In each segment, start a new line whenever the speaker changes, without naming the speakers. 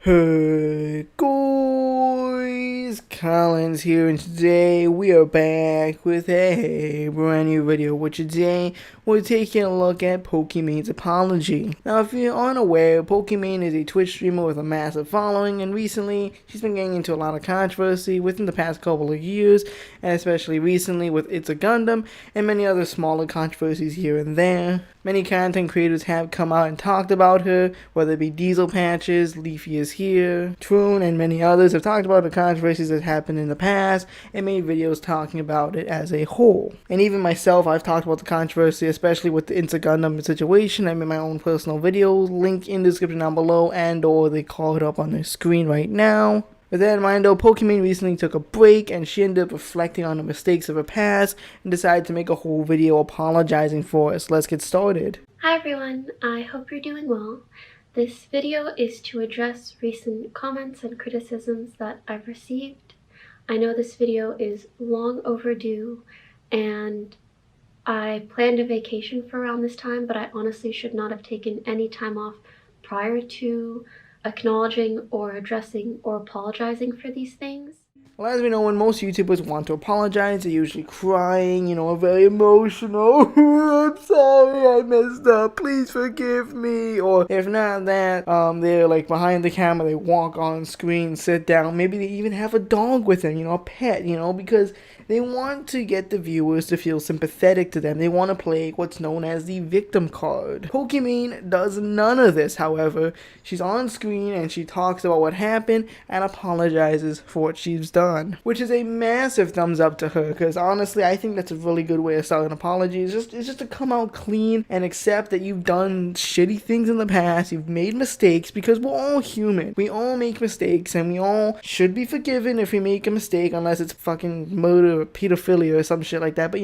Hey guys, Collins here, and today we are back with a brand new video. Which today we're taking a look at Pokimane's apology. Now, if you're unaware, Pokimane is a Twitch streamer with a massive following, and recently she's been getting into a lot of controversy within the past couple of years, and especially recently with It's a Gundam and many other smaller controversies here and there. Many content creators have come out and talked about her, whether it be Diesel Patches, Leafy is Here, Troon, and many others have talked about the controversies that happened in the past and made videos talking about it as a whole. And even myself, I've talked about the controversy, especially with the It's a Gundam situation. I made my own personal video, link in the description down below, and or they call it up on the screen right now. With that in mind though, Pokimane recently took a break and she ended up reflecting on the mistakes of her past and decided to make a whole video apologizing for it. So let's get started.
Hi everyone, I hope you're doing well. This video is to address recent comments and criticisms that I've received. I know this video is long overdue and I planned a vacation for around this time, but I honestly should not have taken any time off prior to acknowledging or addressing or apologizing for these things.
Well, as we know, when most YouTubers want to apologize, they're usually crying, very emotional. I'm sorry, I messed up, please forgive me. Or if not that, they're like behind the camera, they walk on screen, sit down, maybe they even have a dog with them, a pet, because they want to get the viewers to feel sympathetic to them. They want to play what's known as the victim card. Pokimane does none of this, however. She's on screen and she talks about what happened and apologizes for what she's done, which is a massive thumbs up to her, because honestly, I think that's a really good way of starting an apology. It's just to come out clean and accept that you've done shitty things in the past, you've made mistakes, because we're all human. We all make mistakes, and we all should be forgiven if we make a mistake, unless it's fucking murder or pedophilia or some shit like that. But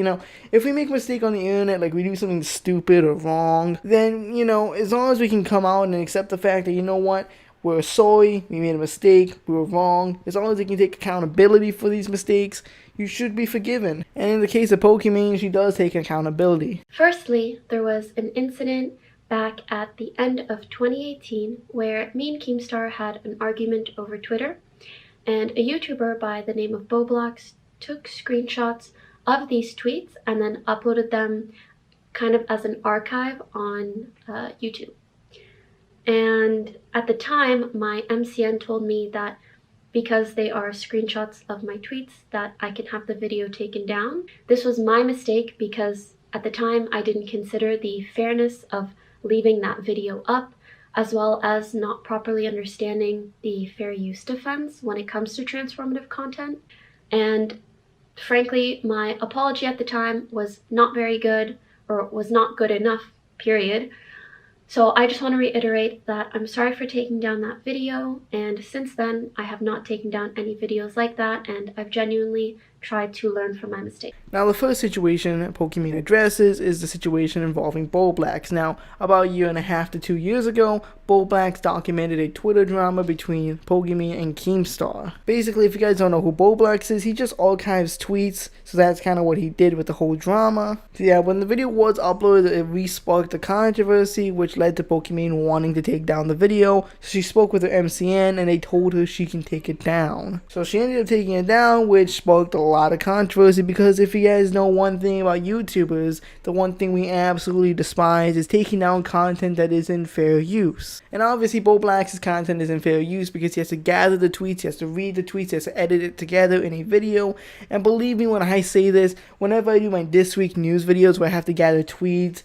if we make a mistake on the internet, like we do something stupid or wrong, then as long as we can come out and accept the fact that what, we're sorry, we made a mistake, we were wrong, as long as they can take accountability for these mistakes, you should be forgiven. And in the case of Pokimane, she does take accountability.
Firstly, there was an incident back at the end of 2018 where me and Keemstar had an argument over Twitter, and a YouTuber by the name of Boblox took screenshots of these tweets and then uploaded them kind of as an archive on YouTube. And at the time, my MCN told me that because they are screenshots of my tweets, that I can have the video taken down. This was my mistake because at the time I didn't consider the fairness of leaving that video up, as well as not properly understanding the fair use defense when it comes to transformative content. And frankly, my apology at the time was not very good, or was not good enough, period. So I just want to reiterate that I'm sorry for taking down that video, and since then I have not taken down any videos like that, and I've genuinely tried to learn from my mistake.
Now, the first situation Pokimane addresses is the situation involving Boblox. Now, about a year and a half to 2 years ago, Boblox documented a Twitter drama between Pokimane and Keemstar. Basically, if you guys don't know who Boblox is, he just archives tweets, so that's kind of what he did with the whole drama. So yeah, when the video was uploaded, it re-sparked the controversy, which led to Pokimane wanting to take down the video. So she spoke with her MCN and they told her she can take it down. So she ended up taking it down, which sparked a lot of controversy, because if you guys know one thing about YouTubers, the one thing we absolutely despise is taking down content that is in fair use. And obviously Boblox's content is in fair use because he has to gather the tweets, he has to read the tweets, he has to edit it together in a video. And believe me when I say this, whenever I do my This Week news videos where I have to gather tweets,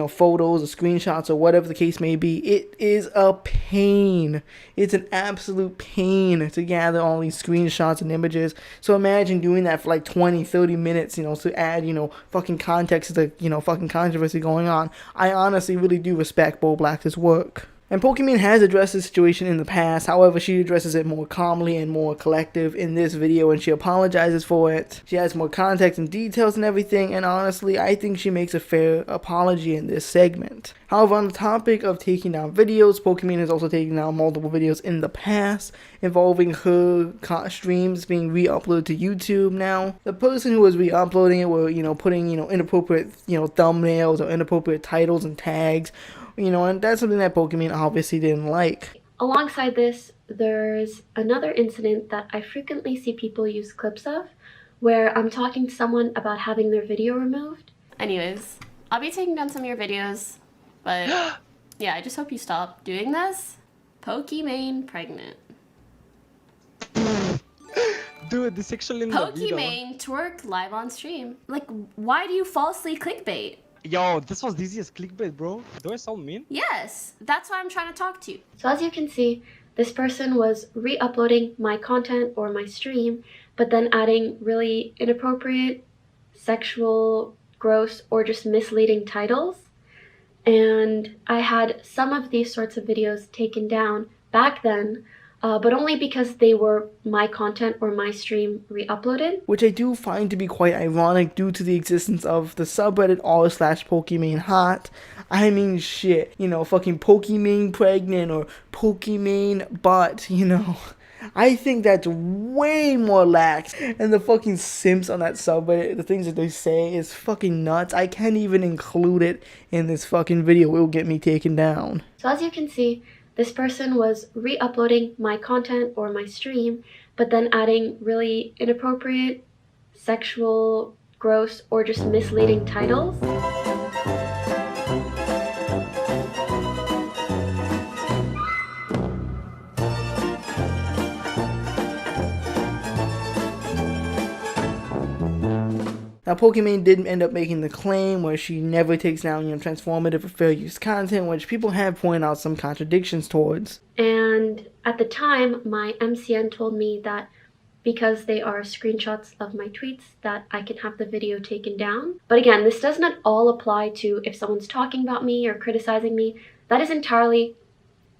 photos or screenshots or whatever the case may be, it is a pain. It's an absolute pain to gather all these screenshots and images. So imagine doing that for like 20-30 minutes, to add, fucking context to the, fucking controversy going on. I honestly really do respect Boblox's work. And Pokimane has addressed this situation in the past, however she addresses it more calmly and more collective in this video, and she apologizes for it. She adds more context and details and everything, and honestly I think she makes a fair apology in this segment. However, on the topic of taking down videos, Pokimane has also taken down multiple videos in the past involving her streams being re-uploaded to YouTube now. The person who was re-uploading it were, putting, inappropriate, thumbnails or inappropriate titles and tags, and that's something that Pokimane obviously didn't like.
Alongside this, there's another incident that I frequently see people use clips of where I'm talking to someone about having their video removed. Anyways, I'll be taking down some of your videos, but yeah, I just hope you stop doing this. Pokimane pregnant.
Dude, this actually in the video.
Pokimane twerk live on stream. Like, why do you falsely clickbait?
Yo, this was the easiest clickbait, bro. Do I sound mean?
Yes, that's why I'm trying to talk to you. So as you can see, this person was re-uploading my content or my stream, but then adding really inappropriate, sexual, gross, or just misleading titles. And I had some of these sorts of videos taken down back then, but only because they were my content or my stream re-uploaded.
Which I do find to be quite ironic due to the existence of the subreddit r/Pokimane hot. I mean, shit, you know, fucking Pokimane pregnant or Pokimane butt, you know. I think that's way more lax. And the fucking simps on that subreddit, the things that they say is fucking nuts. I can't even include it in this fucking video. It will get me taken down.
So as you can see, this person was re-uploading my content or my stream, but then adding really inappropriate, sexual, gross, or just misleading titles.
Now, Pokimane did end up making the claim where she never takes down, transformative or fair use content, which people have pointed out some contradictions towards.
And at the time, my MCN told me that because they are screenshots of my tweets, that I can have the video taken down. But again, this does not all apply to if someone's talking about me or criticizing me. That is entirely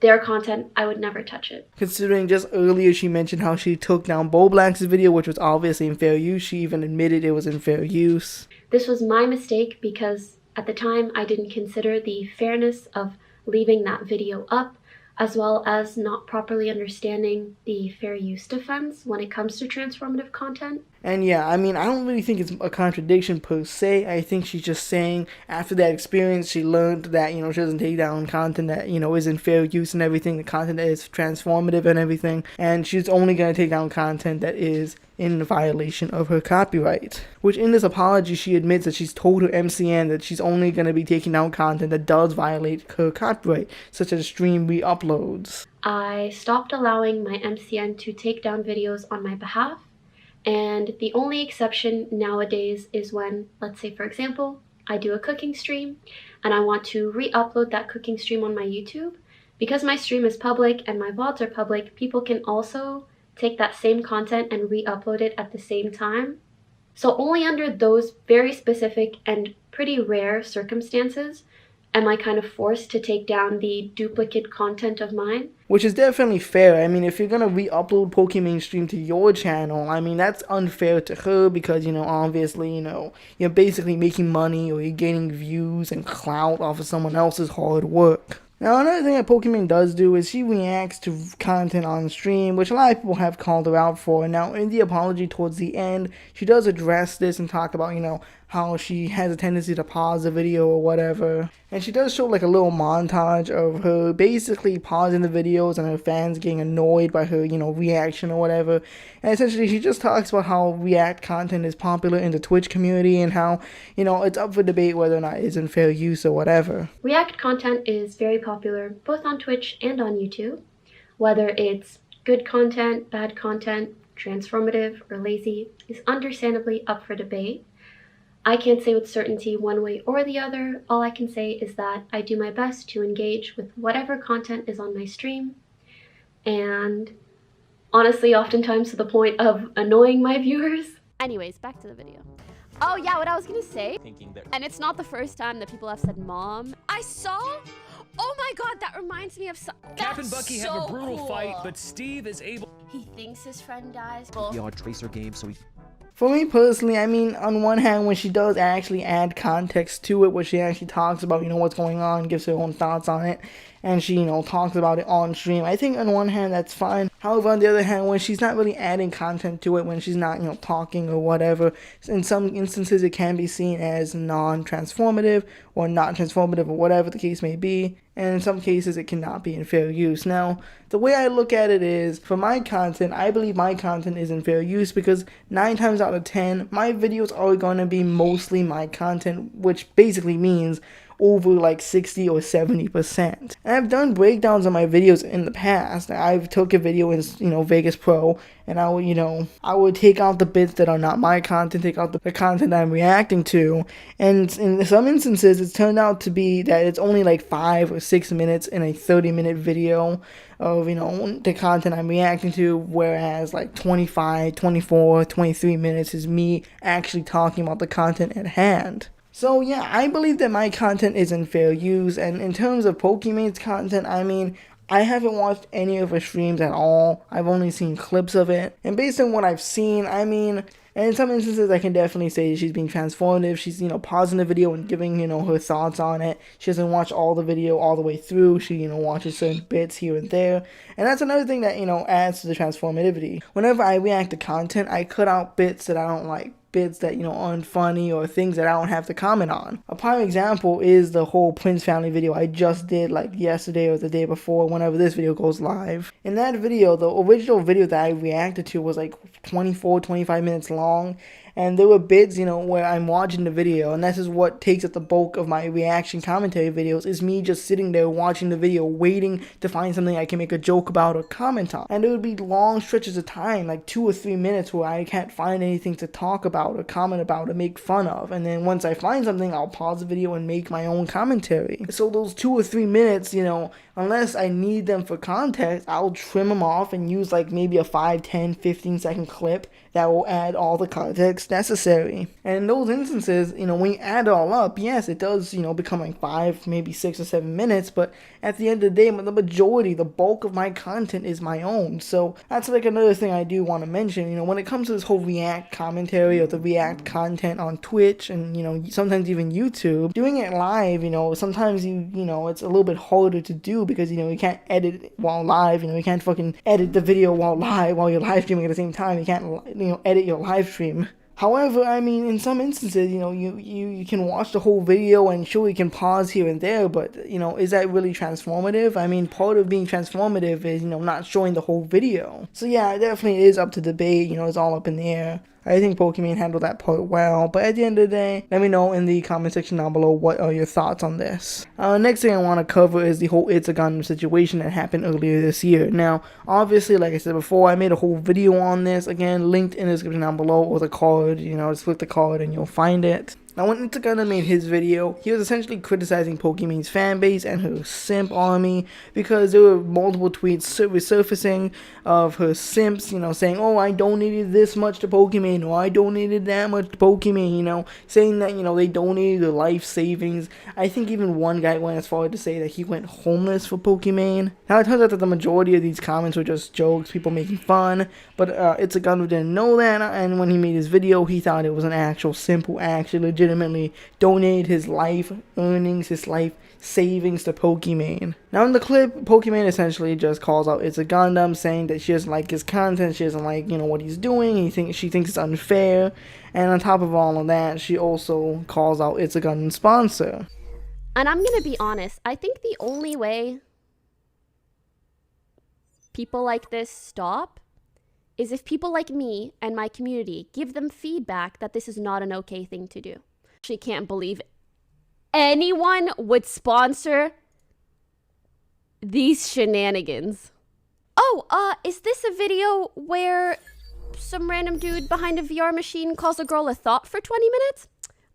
their content. I would never touch it.
Considering just earlier she mentioned how she took down Black's video, which was obviously in fair use. She even admitted it was in fair use.
This was my mistake because at the time I didn't consider the fairness of leaving that video up, as well as not properly understanding the fair use defense when it comes to transformative content.
And yeah, I mean, I don't really think it's a contradiction per se. I think she's just saying after that experience, she learned that, she doesn't take down content that, is in fair use and everything, the content that is transformative and everything. And she's only going to take down content that is in violation of her copyright. Which in this apology, she admits that she's told her MCN that she's only going to be taking down content that does violate her copyright, such as stream re-uploads.
I stopped allowing my MCN to take down videos on my behalf. And the only exception nowadays is when, let's say for example, I do a cooking stream and I want to re-upload that cooking stream on my YouTube. Because my stream is public and my VODs are public, people can also take that same content and re-upload it at the same time. So only under those very specific and pretty rare circumstances am I kind of forced to take down the duplicate content of mine.
Which is definitely fair. I mean, if you're gonna re-upload Pokimane stream to your channel, I mean, that's unfair to her because, obviously, you're basically making money or you're gaining views and clout off of someone else's hard work. Now, another thing that Pokimane does do is she reacts to content on stream, which a lot of people have called her out for. Now, in the apology towards the end, she does address this and talk about, how she has a tendency to pause the video or whatever. And she does show like a little montage of her basically pausing the videos and her fans getting annoyed by her, reaction or whatever. And essentially she just talks about how React content is popular in the Twitch community and how, it's up for debate whether or not it's in fair use or whatever.
React content is very popular both on Twitch and on YouTube. Whether it's good content, bad content, transformative, or lazy is understandably up for debate. I can't say with certainty one way or the other. All I can say is that I do my best to engage with whatever content is on my stream. And honestly, oftentimes to the point of annoying my viewers. Anyways, back to the video. Oh yeah, what I was gonna say, and it's not the first time that people have said mom. I saw, oh my god, that reminds me of
Cap and Bucky have a brutal fight, but Steve is able.
He thinks his friend dies.
The Tracer game, so he...
For me personally, I mean, on one hand, when she does actually add context to it, where she actually talks about, what's going on, gives her own thoughts on it, and she, talks about it on stream, I think on one hand, that's fine. However, on the other hand, when she's not really adding content to it, when she's not, talking or whatever, in some instances, it can be seen as non-transformative, or not transformative, or whatever the case may be. and in some cases it cannot be in fair use. Now, the way I look at it is, for my content, I believe my content is in fair use because 9 times out of 10, my videos are going to be mostly my content, which basically means over like 60 or 70%. And I've done breakdowns on my videos in the past. I've took a video in, Vegas Pro, and I would take out the bits that are not my content, take out the content I'm reacting to, and in some instances it's turned out to be that it's only like 5 or 6 minutes in a 30-minute video of, the content I'm reacting to, whereas like 25, 24, 23 minutes is me actually talking about the content at hand. So yeah, I believe that my content is in fair use, and in terms of Pokimane's content, I haven't watched any of her streams at all. I've only seen clips of it, and based on what I've seen, and in some instances I can definitely say she's being transformative. She's, pausing the video and giving, her thoughts on it. She doesn't watch all the video all the way through. She, watches certain bits here and there, and that's another thing that, adds to the transformativity. Whenever I react to content, I cut out bits that I don't like, bits that aren't funny, or things that I don't have to comment on. A prime example is the whole Prince family video I just did like yesterday or the day before, whenever this video goes live. In that video, the original video that I reacted to was like 24-25 minutes long, and there were bits, where I'm watching the video, and this is what takes up the bulk of my reaction commentary videos, is me just sitting there watching the video, waiting to find something I can make a joke about or comment on. And there would be long stretches of time, like 2 or 3 minutes, where I can't find anything to talk about or comment about or make fun of. And then once I find something, I'll pause the video and make my own commentary. So those 2 or 3 minutes, unless I need them for context, I'll trim them off and use like maybe a 5, 10, 15 second clip that will add all the context necessary. And in those instances, when you add it all up, yes, it does, become like 5, maybe 6 or 7 minutes, but at the end of the day, the majority, the bulk of my content is my own. So that's like another thing I do want to mention, when it comes to this whole react commentary or the react content on Twitch and, sometimes even YouTube, doing it live, sometimes it's a little bit harder to do because, you can't edit it while live, you can't fucking edit the video while you're live streaming at the same time. You can't, edit your live stream. However, in some instances, you can watch the whole video and sure you can pause here and there, but, is that really transformative? Part of being transformative is, not showing the whole video. So yeah, it definitely is up to debate, it's all up in the air. I think Pokimane handled that part well, but at the end of the day, let me know in the comment section down below what are your thoughts on this. Next thing I want to cover is the whole It's a Gundam situation that happened earlier this year. Now, obviously, like I said before, I made a whole video on this, again, linked in the description down below, or the card, just click the card and you'll find it. Now, when It's a Gundam made his video, he was essentially criticizing Pokimane's fanbase and her simp army because there were multiple tweets resurfacing of her simps, saying, oh, I donated this much to Pokimane, or I donated that much to Pokimane, saying that, they donated their life savings. I think even one guy went as far as to say that he went homeless for Pokimane. Now, it turns out that the majority of these comments were just jokes, people making fun, but It's a Gundam didn't know that, and when he made his video, he thought it was an actual simp who actually legitimately donated his life earnings, his life savings to Pokimane. Now in the clip, Pokimane essentially just calls out It's a Gundam, saying that she doesn't like his content, she doesn't like, what he's doing, she thinks it's unfair, and on top of all of that, she also calls out It's a Gundam sponsor.
And I'm gonna be honest, I think the only way people like this stop is if people like me and my community give them feedback that this is not an okay thing to do. She can't believe anyone would sponsor these shenanigans. Oh, is this a video where some random dude behind a VR machine calls a girl a thought for 20 minutes?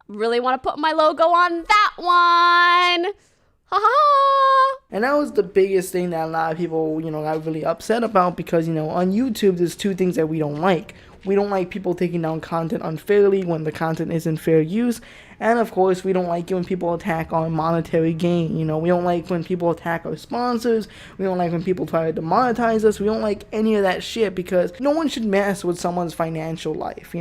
Really want to put my logo on that one. Ha-ha!
And that was the biggest thing that a lot of people, got really upset about because, on YouTube, there's 2 things that we don't like. We don't like people taking down content unfairly when the content isn't fair use. And of course, we don't like it when people attack our monetary gain. We don't like when people attack our sponsors. We don't like when people try to demonetize us. We don't like any of that shit because no one should mess with someone's financial life,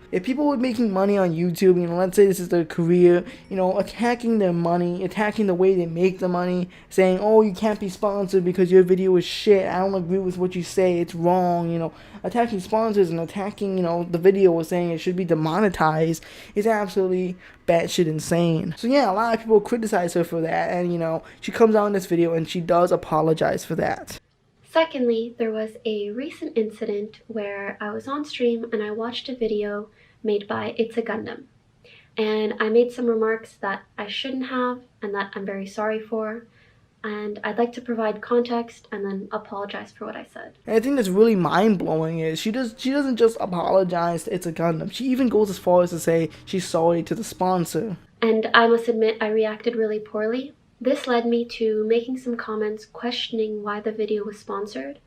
If people were making money on YouTube, let's say this is their career, attacking their money, attacking the way they make the money, saying, oh, you can't be sponsored because your video is shit, I don't agree with what you say, it's wrong, attacking sponsors and attacking, the video or saying it should be demonetized is absolutely batshit insane. So yeah, a lot of people criticize her for that, and you know, she comes out in this video and she does apologize for that.
Secondly, there was a recent incident where I was on stream and I watched a video made by It's a Gundam. And I made some remarks that I shouldn't have and that I'm very sorry for. And I'd like to provide context and then apologize for what I said.
And I think that's really mind-blowing is she doesn't just apologize to It's a Gundam. She even goes as far as to say she's sorry to the sponsor.
And I must admit I reacted really poorly. This led me to making some comments questioning why the video was sponsored.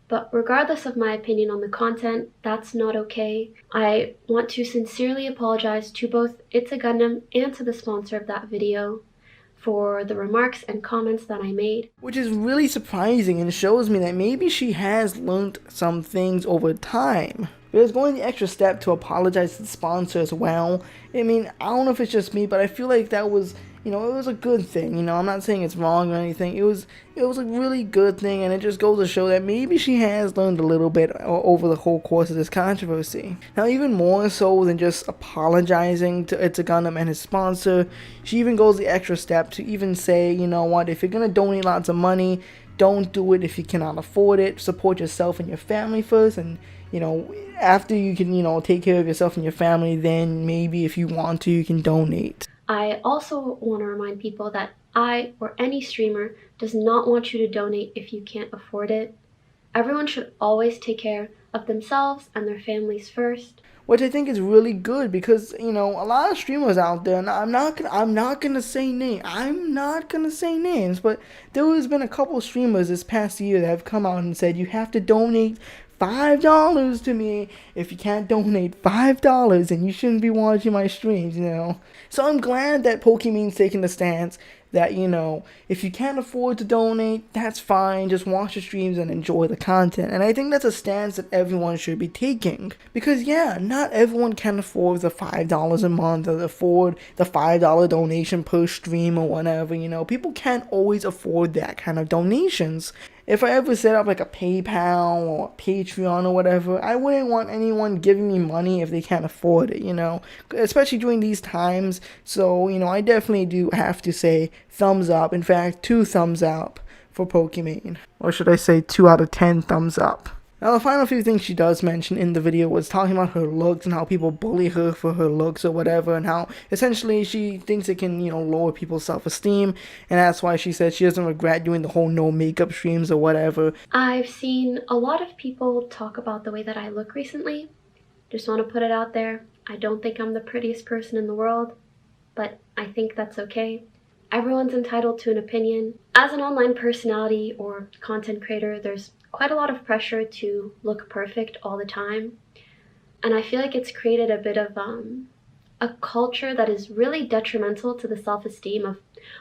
But regardless of my opinion on the content, that's not okay. I want to sincerely apologize to both It's a Gundam and to the sponsor of that video for the remarks and comments that I made.
Which is really surprising and shows me that maybe she has learned some things over time. But it's going the extra step to apologize to the sponsor as well. I mean, I don't know if it's just me, but I feel like that was, you know, it was a good thing. You know, I'm not saying it's wrong or anything. It was a really good thing, and it just goes to show that maybe she has learned a little bit over the whole course of this controversy. Now, even more so than just apologizing to It's a Gundam and his sponsor, she even goes the extra step to even say, you know what, if you're gonna donate lots of money, don't do it if you cannot afford it. Support yourself and your family first, and you know, after you can, you know, take care of yourself and your family, then maybe if you want to, you can donate.
I also want to remind people that I, or any streamer, does not want you to donate if you can't afford it. Everyone should always take care of themselves and their families first.
Which I think is really good because, you know, a lot of streamers out there, and I'm not gonna say names, but there has been a couple of streamers this past year that have come out and said you have to donate $5 to me. If you can't donate $5, then you shouldn't be watching my streams, you know. So I'm glad that Pokimane's taking the stance that, you know, if you can't afford to donate, that's fine. Just watch the streams and enjoy the content. And I think that's a stance that everyone should be taking. Because, yeah, not everyone can afford the $5 a month or afford the $5 donation per stream or whatever, you know. People can't always afford that kind of donations. If I ever set up like a PayPal or a Patreon or whatever, I wouldn't want anyone giving me money if they can't afford it, you know, especially during these times. So, you know, I definitely do have to say thumbs up. In fact, 2 thumbs up for Pokimane. Or should I say 2 out of 10 thumbs up. Now, the final few things she does mention in the video was talking about her looks and how people bully her for her looks or whatever, and how essentially she thinks it can, you know, lower people's self-esteem, and that's why she said she doesn't regret doing the whole no makeup streams or whatever.
I've seen a lot of people talk about the way that I look recently. Just want to put it out there. I don't think I'm the prettiest person in the world, but I think that's okay. Everyone's entitled to an opinion. As an online personality or content creator, there's quite a lot of pressure to look perfect all the time. And I feel like it's created a bit of a culture that is really detrimental to the self-esteem of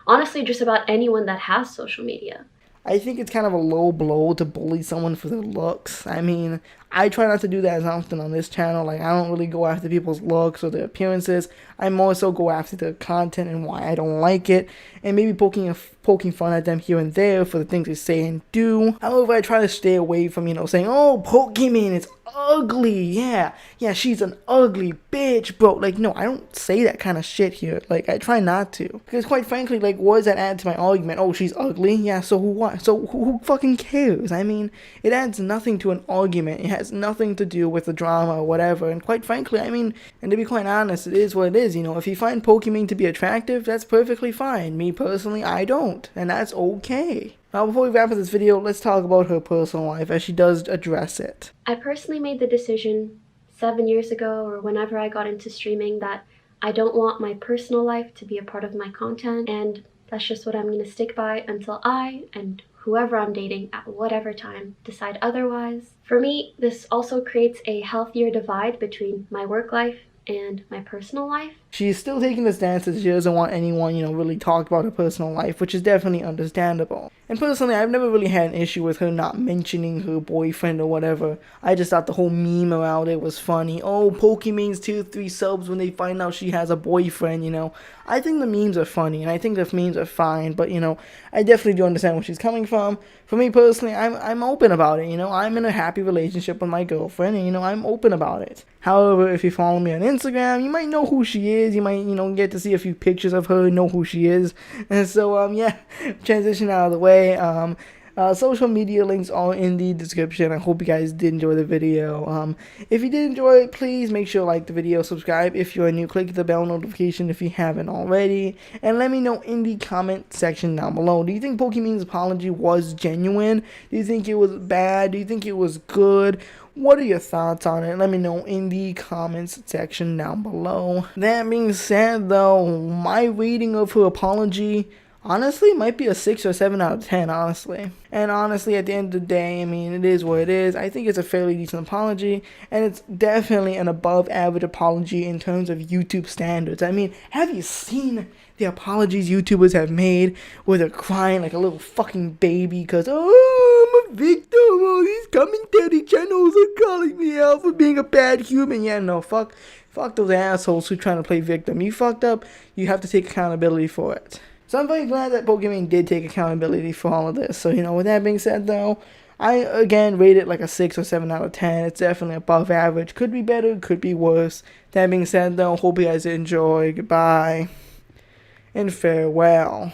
honestly just about anyone that has social media.
I think it's kind of a low blow to bully someone for their looks. I mean, I try not to do that as often on this channel. Like, I don't really go after people's looks or their appearances. I more so go after their content and why I don't like it, and maybe poking fun at them here and there for the things they say and do. However, I try to stay away from, you know, saying, oh, Pokimane is ugly, yeah, she's an ugly bitch, bro. Like, no, I don't say that kind of shit here. Like, I try not to. Because quite frankly, like, what does that add to my argument? Oh, she's ugly? Yeah, so what? So who fucking cares? I mean, it adds nothing to an argument. It has nothing to do with the drama or whatever. And quite frankly, I mean, and to be quite honest, it is what it is. You know, if you find Pokimane to be attractive, that's perfectly fine. Me personally, I don't. And that's okay. Now, before we wrap up this video, let's talk about her personal life, as she does address it.
I personally made the decision 7 years ago, or whenever I got into streaming, that I don't want my personal life to be a part of my content, and that's just what I'm going to stick by until I and whoever I'm dating at whatever time decide otherwise. For me, this also creates a healthier divide between my work life and my personal life.
She's still taking the stance that she doesn't want anyone, you know, really talk about her personal life, which is definitely understandable. And personally, I've never really had an issue with her not mentioning her boyfriend or whatever. I just thought the whole meme around it was funny. Oh, Pokimane's tier 3 subs when they find out she has a boyfriend, you know. I think the memes are funny, and I think the memes are fine, but, you know, I definitely do understand where she's coming from. For me personally, I'm open about it, you know. I'm in a happy relationship with my girlfriend, and, you know, I'm open about it. However, if you follow me on Instagram, you might know who she is. You might, get to see a few pictures of her, know who she is. And so, yeah, transition out of the way. Social media links are in the description. I hope you guys did enjoy the video. If you did enjoy it, please make sure to like the video, subscribe if you're new, click the bell notification if you haven't already, and let me know in the comment section down below. Do you think Pokimane's apology was genuine? Do you think it was bad? Do you think it was good? What are your thoughts on it? Let me know in the comments section down below. That being said, though, my rating of her apology honestly might be a 6 or 7 out of 10, honestly. And honestly, at the end of the day, I mean, it is what it is. I think it's a fairly decent apology, and it's definitely an above average apology in terms of YouTube standards. I mean, have you seen the apologies YouTubers have made where they're crying like a little fucking baby because, oh, I'm a victim, oh, these commentary channels are calling me out for being a bad human. Yeah, no, fuck those assholes who trying to play victim. You fucked up, you have to take accountability for it. So I'm very glad that Pokimane did take accountability for all of this. So, with that being said, though, I, again, rate it like a 6 or 7 out of 10. It's definitely above average. Could be better, could be worse. That being said, though, hope you guys enjoy. Goodbye. And farewell.